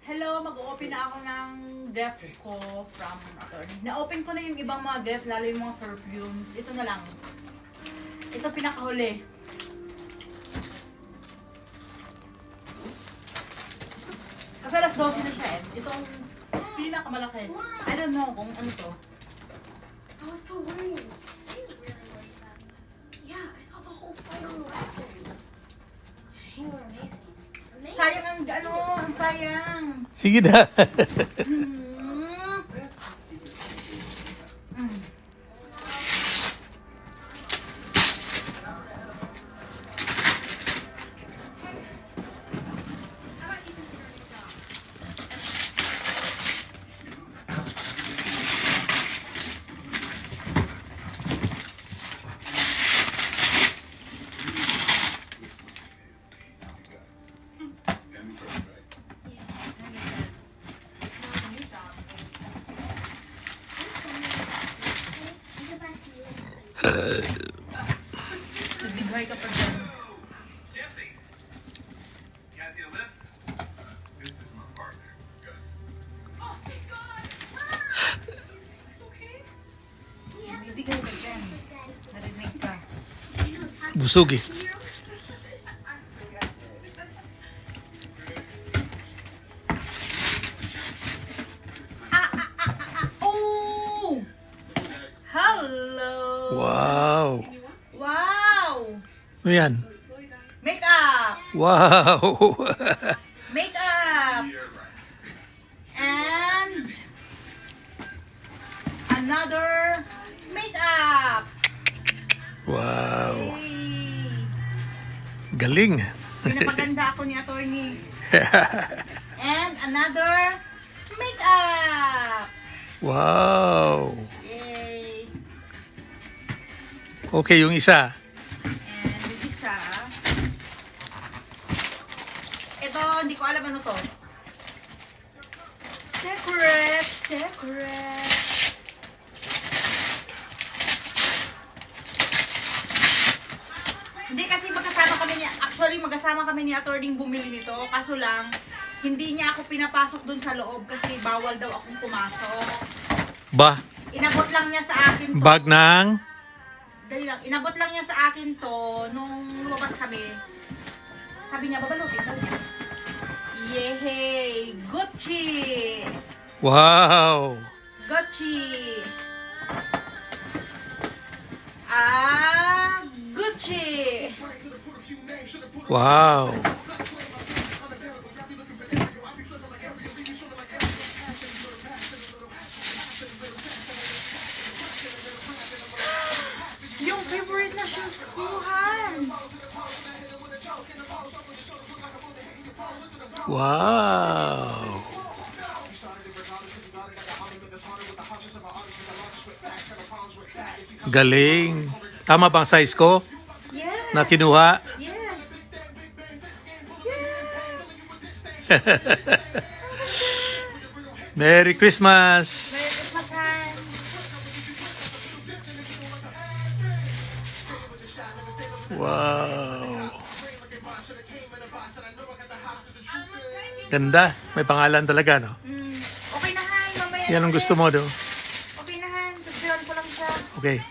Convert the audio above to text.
Hello, mag-open na ako ng gift ko from attorney. Na-open ko na yung ibang mga gift, lalo yung mga perfumes. Ito na lang. Ito pinakahuli. Kasi alas 12 na siya eh. Itong pinakamalaki. I don't know kung ano to. I was so worried. You really worried about me. Yeah, I saw the whole fireworks. You were amazing. Amazing. Sayang ang ano, ang sayang. Sige na. Hmm. Mm. How about you consider a new job? Yeah, like I said, just know the new job is. I'll get back to you. Nagbigay ka pa dyan. Jesse, can I see a lift? This is my partner, Gus. Oh, thank God! It's okay. Nagbigay ka dyan. Narinig ka. Busog eh. Oh! Hello! Wow. Wow! Ano yan? Makeup! Wow. Makeup! You're right. And another makeup! Wow. Hey! Galing. Pinapaganda ako ni attorney. And another makeup! Wow. Yay! Okay, yung isa. And yung isa, ito, hindi ko alam ano to. Secret! Secret! Hindi kasi magkasama kami ni attorney bumili nito. Kaso lang, hindi niya ako pinapasok dun sa loob kasi bawal daw akong pumasok. Ba? Inabot lang niya sa akin to. Bag ng? Dali lang, inabot lang niya sa akin to nung lumabas kami. Sabi niya, babalutin daw niya. Yehey! Gucci! Wow. Gucci! Gucci! Wow. Yung favorite na shoes ko, Han! Wow. Galing. Tama bang size ko Yes! na kinuha? Yes! Merry Christmas. Merry Christmas, Han! Wow. Ganda. May pangalan talaga, no? Okay na, Han. Mamaya. Yan ang gusto mo, do? Okay na, Han. Susuyan ko lang siya. Okay.